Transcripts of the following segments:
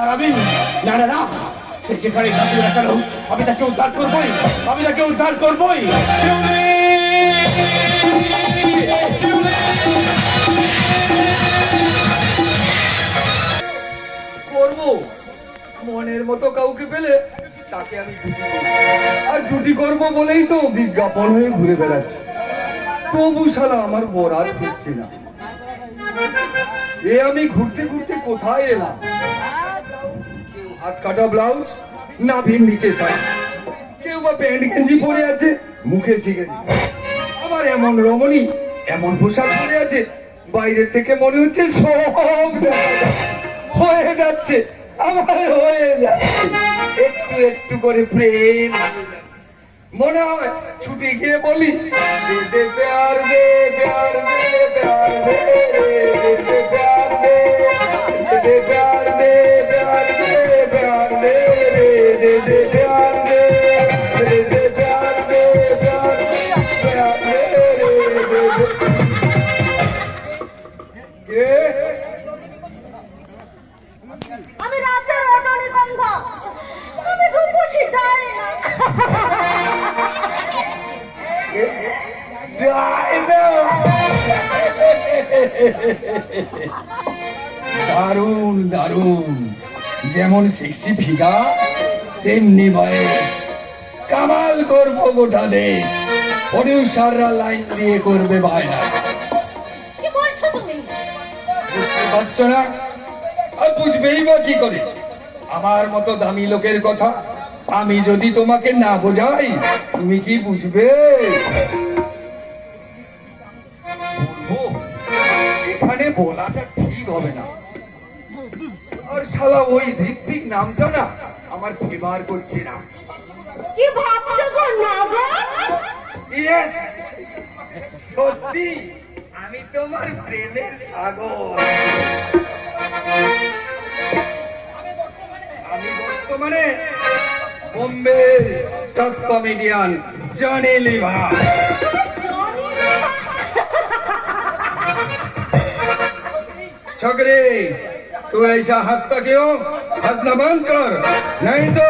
আর আমি না না না, সে যেখানে থাকবে না কেন আমি তাকে উদ্ধার করবোই, আমি তাকে উদ্ধার করবোই। করবো মনের মতো কাউকে পেলে তাকে আমি জুটি করবো, আর জুটি করবো বলেই তো বিজ্ঞাপন হয়ে ঘুরে বেড়াচ্ছে। তবু শালা আমার বরাত হচ্ছে না। এ আমি ঘুরতে ঘুরতে কোথায় এলাম? কেউ হাত কাটা ব্লাউজ, নাভির নিচে শাড়ি, কেউ বা প্যান্ট গেঞ্জি পরে আছে, মুখে সিগারেট, আবার এমন রমণী এমন পোশাক পরে আছে বাইরে থেকে মনে হচ্ছে সব হয়ে যাচ্ছে, আমার হয়ে যাচ্ছে। একটু একটু করে প্রেম মনে হয় ছুটি গিয়ে বলি দে দে প্যার দে প্যার দে প্যার দে দে প্যার দে দে প্যার দে প্যার দে প্যার দে দে দে প্যার দে দে প্যার দে প্যার দে প্যার দে কে? আমি রাতের রজনীগন্ধা, আমি রূপসী ডাইনা। দারুণ দারুণ, যেমন সেক্সি ফিগা তেমনি বয়স, কামাল করবো গোটা দেশ, প্রডিউসাররা লাইন দিয়ে করবে বায়না। কি বলছো তুমি? বুঝতে পারছো না? আর বুঝবেই বা কি করে আমার মতো দামি লোকের কথা? আমি যদি তোমাকে না বোঝাই তুমি কি বুঝবে? এখানে বলাটা ঠিক হবে না। আর শালা ওই ঋত্বিক নামটা না আমার ফেভার করছে না। কি ভাবছো গো নাগা? ইয়েস, সত্যি আমি তোমার প্রেমের সাগর। আমি বর্তমানে বোম্বে টপ কমেডিয়ান জনি লিভার। छोकरे तू ऐसा हंसता क्यों? हंसना बंद कर, नहीं तो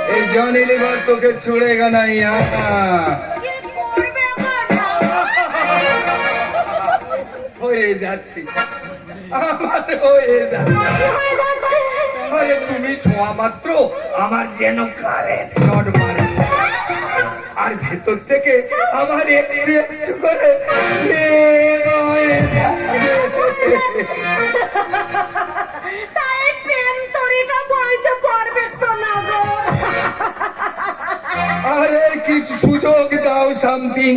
ये जॉनी लीवर तो के छोड़ेगा नहीं। হয়ে যাচ্ছে আমার, হয়ে যাচ্ছে। আরে তুমি ছোঁয়া মাত্র আমার যেন কারেন্ট শট মারে, আর ভেতর থেকে আমার একটু একটু করে হয়ে যাচ্ছে। তাই প্রেম তরিকা বইতে পারবে তো না গো? আরে কিছু সুযোগ দাও, সামথিং।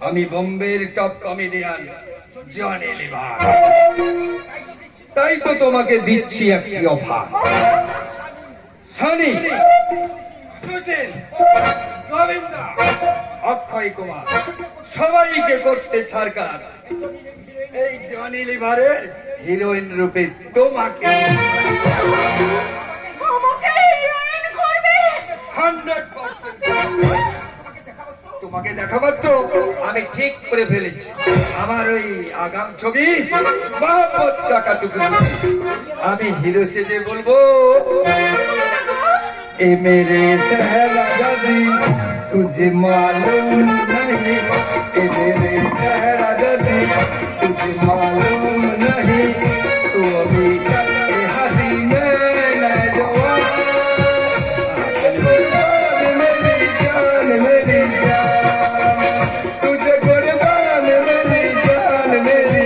আমি বোম্বের টপ কমেডিয়ান জনি লিভার, তাই তো তোমাকে দিচ্ছি একটি অফার। সানি, সুশীল, গোবিন্দা, অক্ষয় কুমার সবাইকে করতে ছাড়কার এই জনি লিভারের হিরোইন রূপে তোমাকে আমাকে হিরোইন করবে? 100%। তোমাকে দেখা মাত্র আমি ঠিক করে ফেলেছি আমার ওই আগাম ছবি মোহাম্মদ কাকা টুকু। আমি হিরো সেজে বলবো, এ মেরে শহরাদি তুঝে মালুম नहीं, এ মেরে শহরাদি তুঝে মালুম नहीं, तू अभी तक हंसी में न जवान, मेरी जान मेरी जान, तुझे कुर्बान मेरी जान मेरी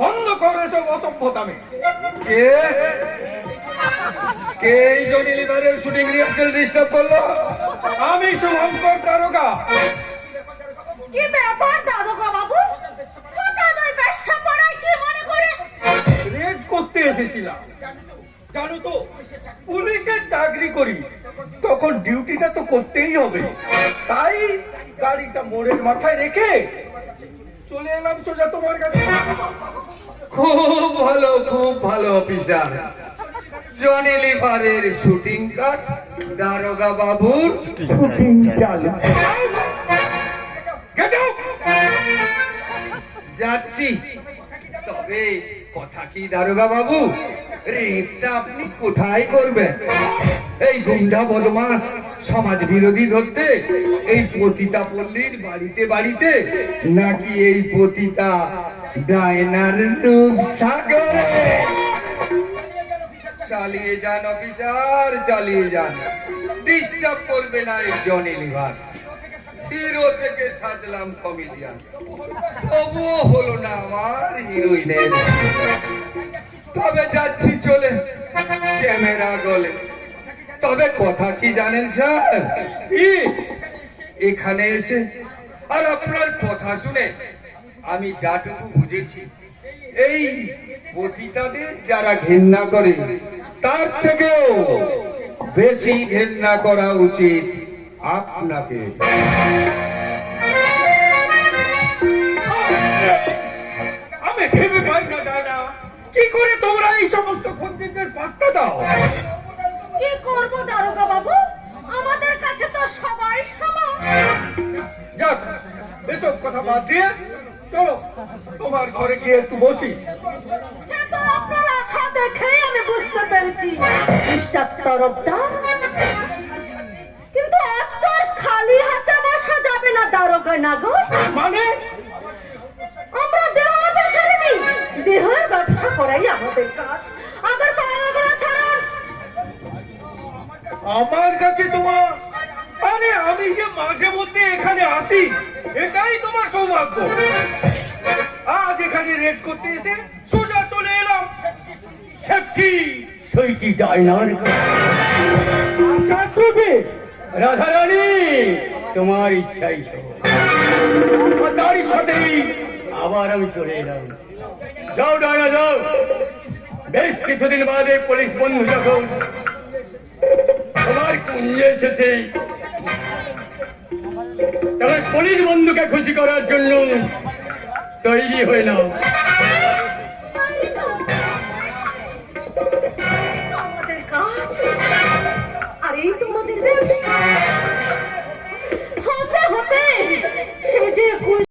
বন্ধ করে সব অসভ্যতামি। কে কে এই জনি লিভারের শুটিং রিহার্সাল ডিস্টার্ব করলো? আমি শুভঙ্কর দারোগা। কি ব্যাপার দারোগা বাবু? হঠাৎ ওই ব্যবসা পড়ায় কি মনে করে? রেড করতে এসেছিলাম। জানো তো পুলিশের চাকরি করি, তখন ডিউটিটা তো করতেই হবে। তাই গাড়িটা মোড়ের মাথায় রেখে চলে এলাম সোজা তোমার কাছে। খুব ভালো অফিসার। জনি লিভারের শুটিং কাট, দারোগা বাবুর শুটিং চালু। Get out! যাচ্ছি। তবে কথা কি দারোগা বাবু, রেপটা আপনি কোথায় করবেন? এই গুন্ডা বদমাস সমাজ বিরোধী ধরতে এই পতিতা পল্লীর বাড়িতে বাড়িতে, নাকি এই পতিতা ডায়নার রূপ সাগরে? চালিয়ে যান অফিসার, চালিয়ে যান, ডিস্টার্ব করবে না এই জনি লিভার। হিরো থেকে সাজলাম কমেডিয়ান, তবুও হলো না আমার হিরোইনের। তবে যাচ্ছি চলে ক্যামেরা গলে। তবে কথা কি জানেন স্যার, কি? এখানে এসে আর আপনার কথা শুনে আমি যাটুকু বুঝেছি, এই পতিতাদের যারা ঘেন্না করে তার থেকেও বেশি ঘেন্না করা উচিত আপনাকে। আমি ভেবে পাই না ডায়না, কি করে তোমরা এই সমস্ত খদ্দেরদের পাত্তা দাও? কি করবো দারোগা বাবু, আমাদের কাছে তো সবাই সমান। যাক, এসব কথা বাদ দিয়ে চলো তোমার ঘরে গিয়ে একটু বসি। সে তো আপনার আশা দেখেই আমি বুঝতে পেরেছি মিস্টার তরফদার। কিন্তু আজ তো আর খালি হাতে বসা যাবে না দারোগা নাগর। মানে আমরা দেহ ব্যবসায়ী নেই, দেহের ব্যবসা করাই আমাদের কাজ। আগে পাওয়াগুলো ছাড়ান। আমার কাছে তোমার, আরে আমি যে মাঝে মধ্যে এখানে আসি এটাই তোমার সৌভাগ্য। আজ এখানে রেড করতে এসে সোজা চলে এলাম সেফটি সেইটি ডাইনার। রাধারানী, তোমার ইচ্ছাই সব। তার ইচ্ছাতেই আবার আমি চলে এলাম। যাও ডায়না যাও, বেশ কিছুদিন বাদে পুলিশ বন্ধু যখন তোমার কুঞ্জে এসেছে, তবে পুলিশ বন্ধুকে খুশি করার জন্য তৈরি হয়ে নাও। আমাদের কাজ আর এই তোমাদের ব্যবসা। সন্ধ্যা হতে সে যে